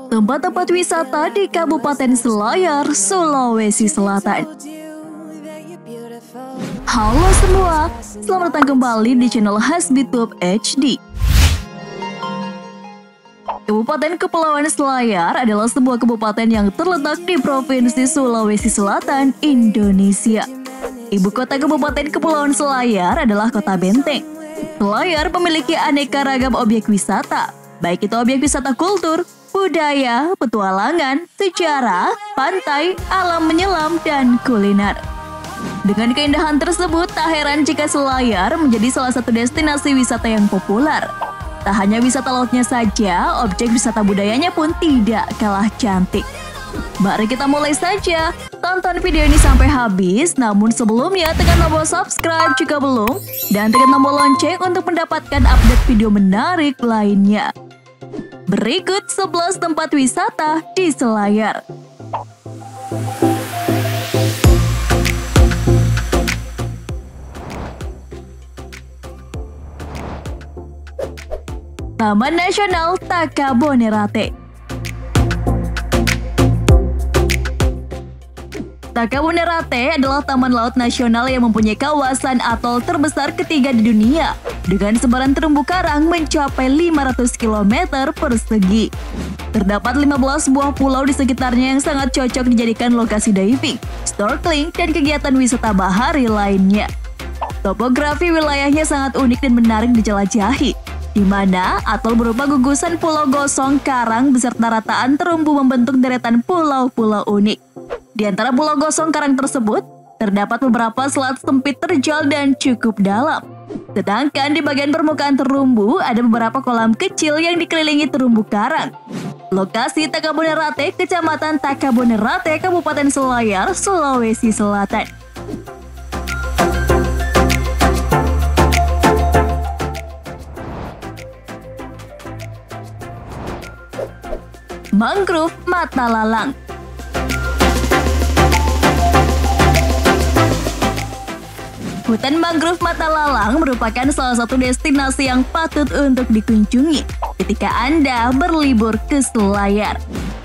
Tempat-tempat wisata di Kabupaten Selayar, Sulawesi Selatan. Halo semua, selamat datang kembali di channel Hasbitube HD. Kabupaten Kepulauan Selayar adalah sebuah kabupaten yang terletak di Provinsi Sulawesi Selatan, Indonesia. Ibu kota Kabupaten Kepulauan Selayar adalah Kota Benteng. Selayar memiliki aneka ragam objek wisata, baik itu objek wisata kultur, budaya, petualangan, sejarah, pantai, alam menyelam, dan kuliner. Dengan keindahan tersebut, tak heran jika Selayar menjadi salah satu destinasi wisata yang populer. Tak hanya wisata lautnya saja, objek wisata budayanya pun tidak kalah cantik. Mari kita mulai saja. Tonton video ini sampai habis, namun sebelumnya tekan tombol subscribe jika belum, dan tekan tombol lonceng untuk mendapatkan update video menarik lainnya. Berikut 11 tempat wisata di Selayar. Taman Nasional Takabonerate. Takabonerate adalah taman laut nasional yang mempunyai kawasan atol terbesar ketiga di dunia dengan sebaran terumbu karang mencapai 500 km persegi. Terdapat 15 buah pulau di sekitarnya yang sangat cocok dijadikan lokasi diving, snorkeling, dan kegiatan wisata bahari lainnya. Topografi wilayahnya sangat unik dan menarik dijelajahi, di mana atol berupa gugusan pulau gosong karang beserta rataan terumbu membentuk deretan pulau-pulau unik. Di antara pulau gosong karang tersebut, terdapat beberapa selat sempit terjal dan cukup dalam. Sedangkan di bagian permukaan terumbu, ada beberapa kolam kecil yang dikelilingi terumbu karang. Lokasi Takabonerate, Kecamatan Takabonerate, Kabupaten Selayar, Sulawesi Selatan. Mangrove Matalalang. Hutan mangrove Matalalang merupakan salah satu destinasi yang patut untuk dikunjungi ketika Anda berlibur ke Selayar.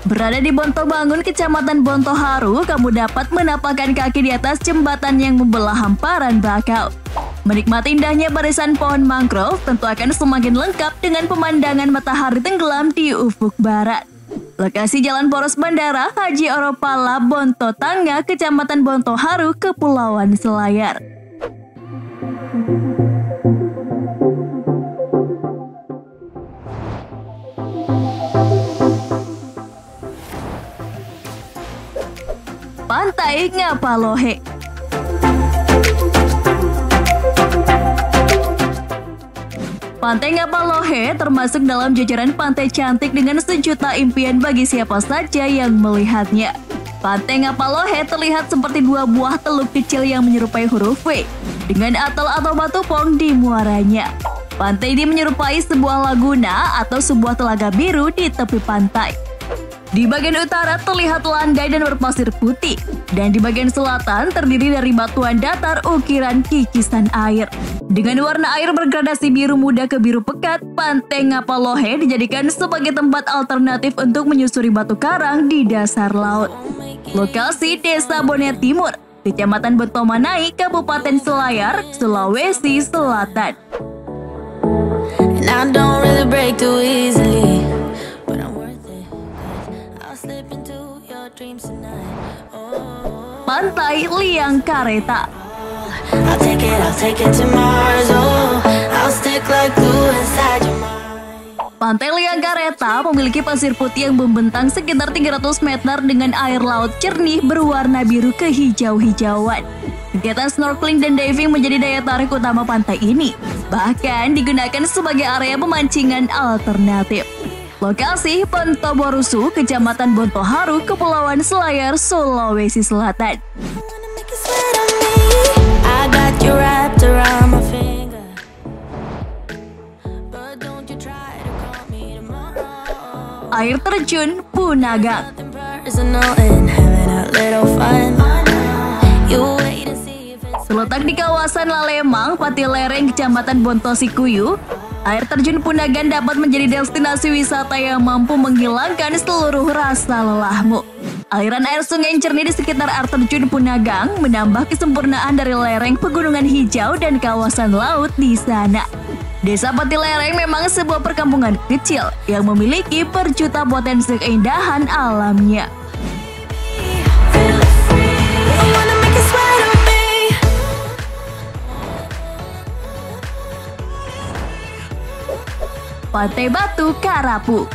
Berada di Bontobangun, Kecamatan Bontoharu, kamu dapat menapakkan kaki di atas jembatan yang membelah hamparan bakau. Menikmati indahnya barisan pohon mangrove tentu akan semakin lengkap dengan pemandangan matahari tenggelam di ufuk barat. Lokasi Jalan Poros Bandara Haji Oropala, Bonto Tangga, Kecamatan Bontoharu, Kepulauan Selayar. Pantai Ngapalohe. Pantai Ngapalohe termasuk dalam jajaran pantai cantik dengan sejuta impian bagi siapa saja yang melihatnya. Pantai Ngapalohe terlihat seperti dua buah teluk kecil yang menyerupai huruf V, dengan atol atau batu pong di muaranya. Pantai ini menyerupai sebuah laguna atau sebuah telaga biru di tepi pantai. Di bagian utara terlihat landai dan berpasir putih, dan di bagian selatan terdiri dari batuan datar ukiran kikisan air. Dengan warna air bergradasi biru muda ke biru pekat, Pantai Ngapalohe dijadikan sebagai tempat alternatif untuk menyusuri batu karang di dasar laut. Lokasi Desa Bonet Timur, Kecamatan Betomanai, Kabupaten Selayar, Sulawesi Selatan. Pantai Liang Kareta. Pantai Liang Kareta memiliki pasir putih yang membentang sekitar 300 meter dengan air laut jernih berwarna biru kehijau-hijauan. Kegiatan snorkeling dan diving menjadi daya tarik utama pantai ini, bahkan digunakan sebagai area pemancingan alternatif. Lokasi Pontoborusu, Kecamatan Bontoharu, Kepulauan Selayar, Sulawesi Selatan. Air terjun Punagang. Terletak di kawasan Lalemang, Patilereng, Kecamatan Bontosikuyu, Air terjun Punagan dapat menjadi destinasi wisata yang mampu menghilangkan seluruh rasa lelahmu. Aliran air sungai yang jernih di sekitar air terjun Punagan menambah kesempurnaan dari lereng pegunungan hijau dan kawasan laut di sana. Desa Patilereng memang sebuah perkampungan kecil yang memiliki perjuta potensi keindahan alamnya. Pantai Batu Karapu.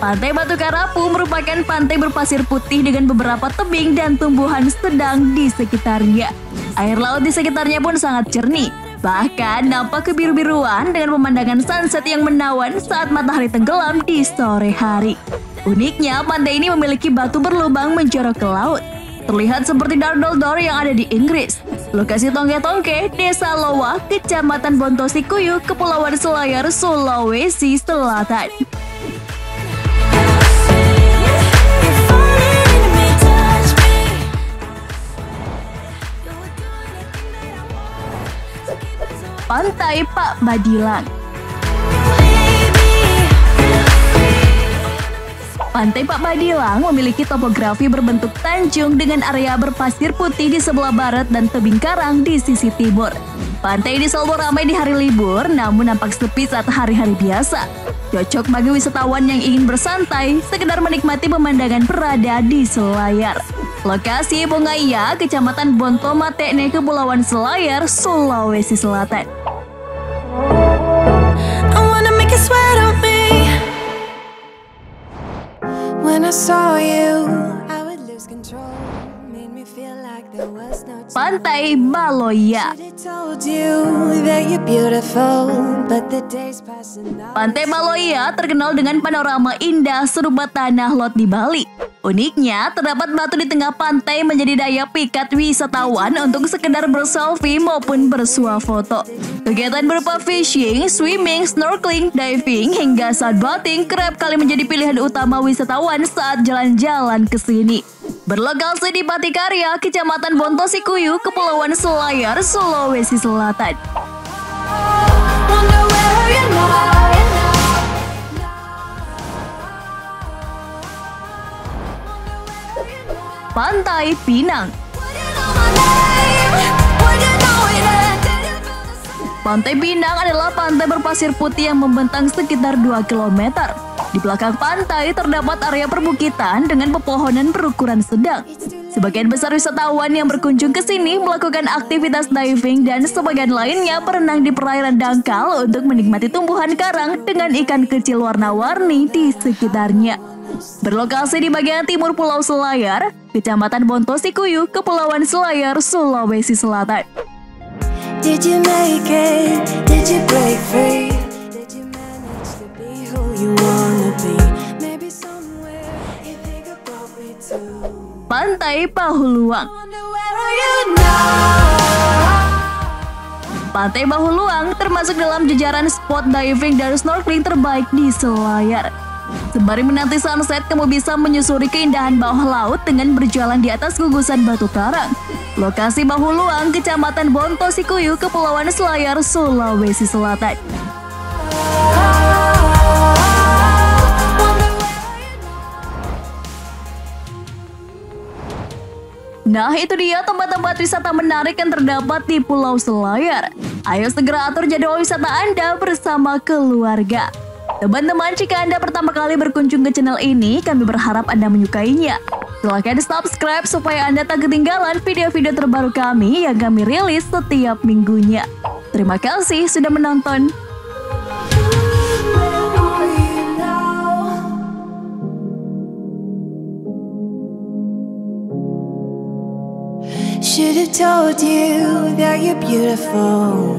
Pantai Batu Karapu merupakan pantai berpasir putih dengan beberapa tebing dan tumbuhan sedang di sekitarnya. Air laut di sekitarnya pun sangat jernih. Bahkan nampak kebiru-biruan dengan pemandangan sunset yang menawan saat matahari tenggelam di sore hari. Uniknya, pantai ini memiliki batu berlubang menjorok ke laut. Terlihat seperti Dardol yang ada di Inggris. Lokasi Tongke-Tongke, Desa Lowa, Kecamatan Bontosikuyu, Kepulauan Selayar, Sulawesi Selatan. Pantai Pak Badilang. Pantai Pak Badilang memiliki topografi berbentuk tanjung dengan area berpasir putih di sebelah barat dan tebing karang di sisi timur. Pantai ini selalu ramai di hari libur, namun nampak sepi saat hari-hari biasa. Cocok bagi wisatawan yang ingin bersantai, sekedar menikmati pemandangan berada di Selayar. Lokasi Bongaya, Kecamatan Bontomatekne, Kepulauan Selayar, Sulawesi Selatan. Pantai Baloia. Pantai Baloia terkenal dengan panorama indah serupa tanah lot di Bali. Uniknya, terdapat batu di tengah pantai menjadi daya pikat wisatawan untuk sekedar berselfie maupun bersuah foto. Kegiatan berupa fishing, swimming, snorkeling, diving, hingga sunbathing kerap kali menjadi pilihan utama wisatawan saat jalan-jalan ke sini. Berlokasi di Patikarya, Kecamatan Bontosikuyu, Kepulauan Selayar, Sulawesi Selatan. Pantai Pinang. Pantai Pinang adalah pantai berpasir putih yang membentang sekitar 2 km. Di belakang pantai terdapat area perbukitan dengan pepohonan berukuran sedang. Sebagian besar wisatawan yang berkunjung ke sini melakukan aktivitas diving dan sebagian lainnya berenang di perairan dangkal untuk menikmati tumbuhan karang dengan ikan kecil warna-warni di sekitarnya. Berlokasi di bagian timur Pulau Selayar, Kecamatan Bontosikuyu, Kepulauan Selayar, Sulawesi Selatan. Did you make it? Did you break free? Did you manage to be who you wanna be? Maybe somewhere you think about me too. Pantai Bahuluang. Pantai Bahuluang termasuk dalam jajaran spot diving dan snorkeling terbaik di Selayar. Sembari menanti sunset, kamu bisa menyusuri keindahan bawah laut dengan berjalan di atas gugusan batu karang. Lokasi Bahuluang, Kecamatan Bontosikuyu, Kepulauan Selayar, Sulawesi Selatan. Nah, itu dia tempat-tempat wisata menarik yang terdapat di Pulau Selayar. Ayo segera atur jadwal wisata Anda bersama keluarga. Teman-teman, jika Anda pertama kali berkunjung ke channel ini, kami berharap Anda menyukainya. Silahkan subscribe supaya Anda tak ketinggalan video-video terbaru kami yang kami rilis setiap minggunya. Terima kasih sudah menonton. Should have told you that you're beautiful.